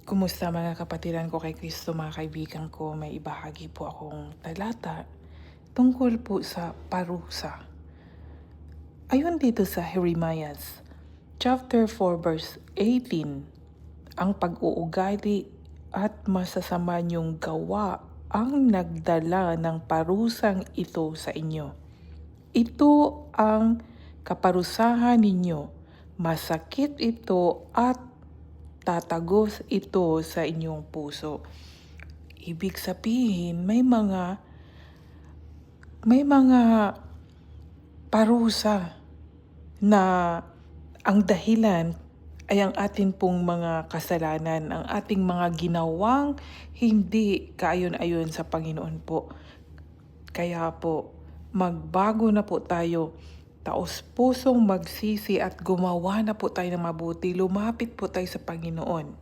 Kumusta mga kapatiran ko kay Kristo, mga kaibigan ko, may ibahagi po akong talata tungkol po sa parusa. Ayon dito sa Jeremiah chapter 4 verse 18, ang pag-uugali at masasama niyong gawa ang nagdala ng parusang ito sa inyo. Ito ang kaparusahan ninyo, masakit ito at tatagos ito sa inyong puso. Ibig sabihin, may mga parusa na ang dahilan ay ang atin pong mga kasalanan, ang ating mga ginawang hindi kaayon-ayon sa Panginoon po. Kaya po, magbago na po tayo, taos-pusong magsisi at gumawa na po tayo ng mabuti, lumapit po tayo sa Panginoon.